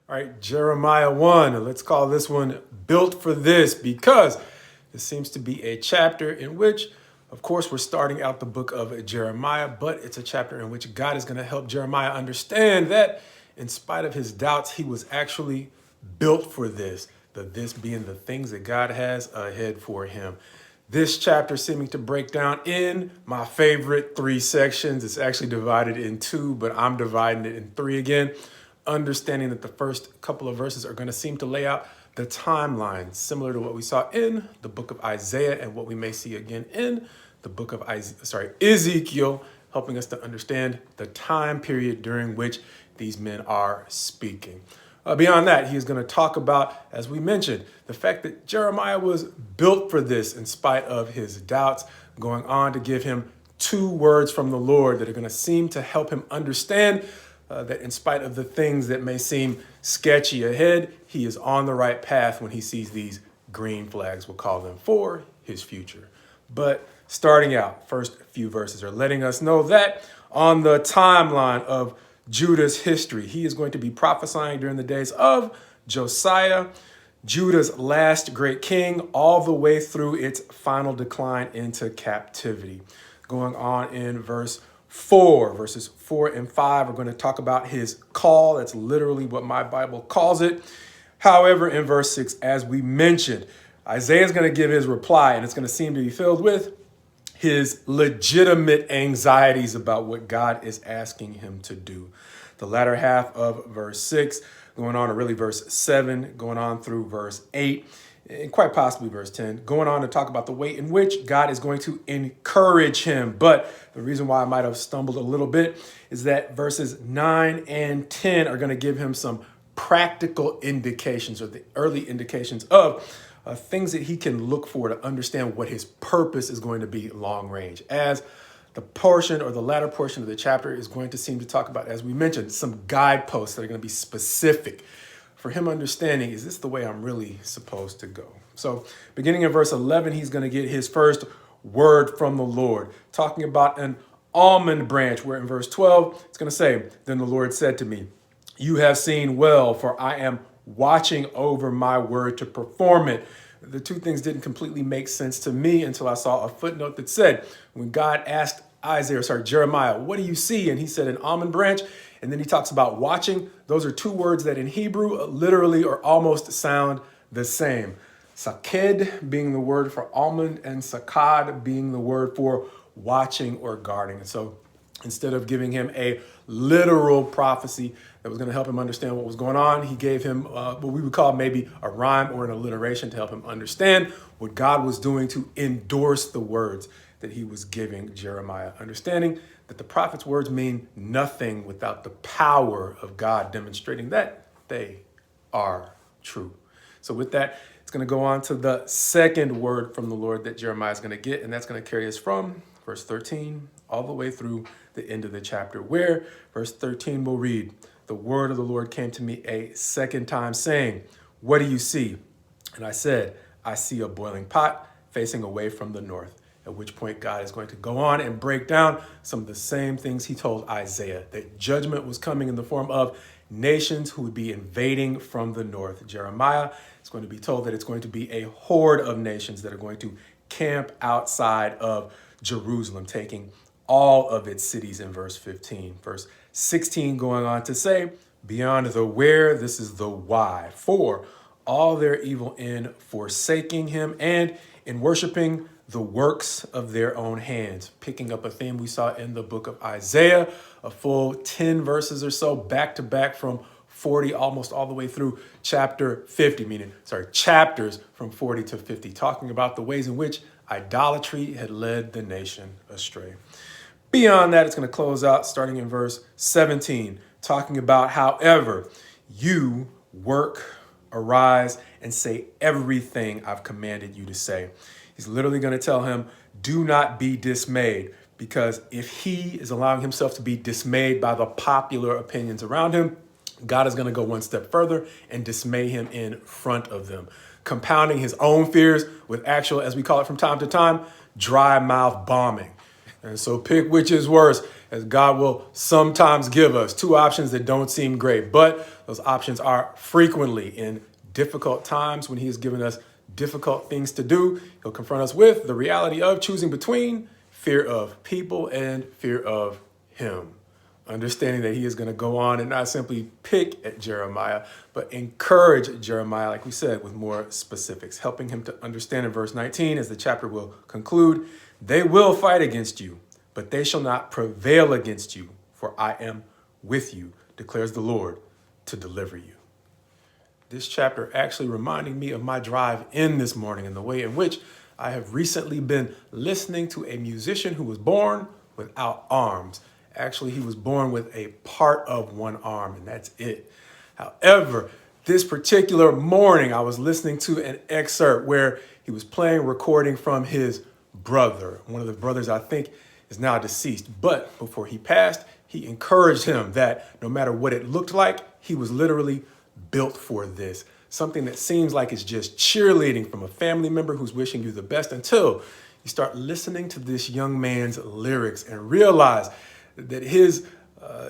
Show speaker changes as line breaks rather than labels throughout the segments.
All right, Jeremiah 1. Let's call this one Built for This because this seems to be a chapter in which, of course, we're starting out the book of Jeremiah, but it's a chapter in which God is going to help Jeremiah understand that in spite of his doubts, he was actually built for this, this being the things that God has ahead for him. This chapter seeming to break down in my favorite three sections. It's actually divided in two, but I'm dividing it in three again. Understanding that the first couple of verses are going to seem to lay out the timeline, similar to what we saw in the book of Isaiah and what we may see again in the book of Ezekiel, helping us to understand the time period during which these men are speaking. Beyond that, he is going to talk about, as we mentioned, the fact that Jeremiah was built for this in spite of his doubts, going on to give him two words from the Lord that are going to seem to help him understand that in spite of the things that may seem sketchy ahead, he is on the right path when he sees these green flags, we'll call them, for his future. But starting out, first few verses are letting us know that on the timeline of Judah's history, he is going to be prophesying during the days of Josiah, Judah's last great king, all the way through its final decline into captivity. Going on in verses 4 and 5, we're going to talk about his call. That's literally what my Bible calls it. However, in verse 6, as we mentioned, Isaiah is going to give his reply, and it's going to seem to be filled with his legitimate anxieties about what God is asking him to do. The latter half of verse 6, going on to really verse 7, going on through verse 8, and quite possibly verse 10, going on to talk about the way in which God is going to encourage him. But the reason why I might have stumbled a little bit is that verses 9 and 10 are going to give him some practical indications, or the early indications of things that he can look for to understand what his purpose is going to be long range. As the portion or the latter portion of the chapter is going to seem to talk about, as we mentioned, some guideposts that are going to be specific for him understanding, is this the way I'm really supposed to go? So beginning in verse 11, he's going to get his first word from the Lord, talking about an almond branch, where in verse 12, it's going to say, "Then the Lord said to me, you have seen well, for I am watching over my word to perform it." The two things didn't completely make sense to me until I saw a footnote that said, when God asked Jeremiah, "What do you see?" And he said, "An almond branch." And then he talks about watching. Those are two words that in Hebrew literally or almost sound the same. Saked being the word for almond, and sakad being the word for watching or guarding. And so instead of giving him a literal prophecy that was going to help him understand what was going on, he gave him what we would call maybe a rhyme or an alliteration to help him understand what God was doing to endorse the words that he was giving Jeremiah, understanding that the prophet's words mean nothing without the power of God demonstrating that they are true. So with that, it's going to go on to the second word from the Lord that Jeremiah is going to get, and that's going to carry us from verse 13 all the way through the end of the chapter, where verse 13 will read, "The word of the Lord came to me a second time, saying, what do you see? And I said, I see a boiling pot facing away from the north." At which point God is going to go on and break down some of the same things he told Isaiah, that judgment was coming in the form of nations who would be invading from the north. Jeremiah is going to be told that it's going to be a horde of nations that are going to camp outside of Jerusalem, taking all of its cities in verse 15. Verse 16 going on to say, "Beyond the where, this is the why, for all their evil in forsaking him and in worshiping the works of their own hands." Picking up a theme we saw in the book of Isaiah, a full 10 verses or so back to back from 40 almost all the way through chapter 50, chapters from 40 to 50, talking about the ways in which idolatry had led the nation astray. Beyond that, it's going to close out starting in verse 17, talking about, "However, you work, arise, and say everything I've commanded you to say." He's literally going to tell him, do not be dismayed, because if he is allowing himself to be dismayed by the popular opinions around him, God is going to go one step further and dismay him in front of them, compounding his own fears with actual, as we call it from time to time, dry mouth bombing. And so pick which is worse, as God will sometimes give us two options that don't seem great, but those options are frequently in difficult times when he has given us difficult things to do. He'll confront us with the reality of choosing between fear of people and fear of him. Understanding that he is going to go on and not simply pick at Jeremiah, but encourage Jeremiah, like we said, with more specifics, helping him to understand in verse 19, as the chapter will conclude, they will fight against you, but they shall not prevail against you, for I am with you, declares the Lord, to deliver you. This chapter actually reminding me of my drive in this morning and the way in which I have recently been listening to a musician who was born without arms. Actually, he was born with a part of one arm, and that's it. However, this particular morning, I was listening to an excerpt where he was playing recording from his brother. One of the brothers, I think, is now deceased. But before he passed, he encouraged him that no matter what it looked like, he was literally built for this. Something that seems like it's just cheerleading from a family member who's wishing you the best, until you start listening to this young man's lyrics and realize that his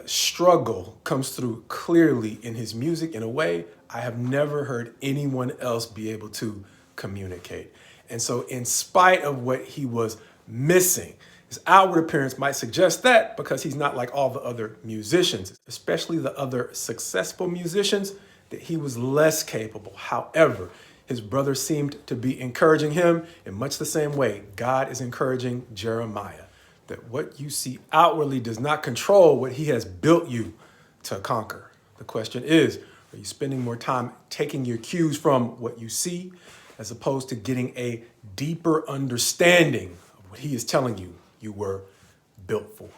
struggle comes through clearly in his music in a way I have never heard anyone else be able to communicate. And so in spite of what he was missing, his outward appearance might suggest that, because he's not like all the other musicians, especially the other successful musicians, that he was less capable. However, his brother seemed to be encouraging him in much the same way God is encouraging Jeremiah, that what you see outwardly does not control what he has built you to conquer. The question is, are you spending more time taking your cues from what you see, as opposed to getting a deeper understanding of what he is telling you you were built for?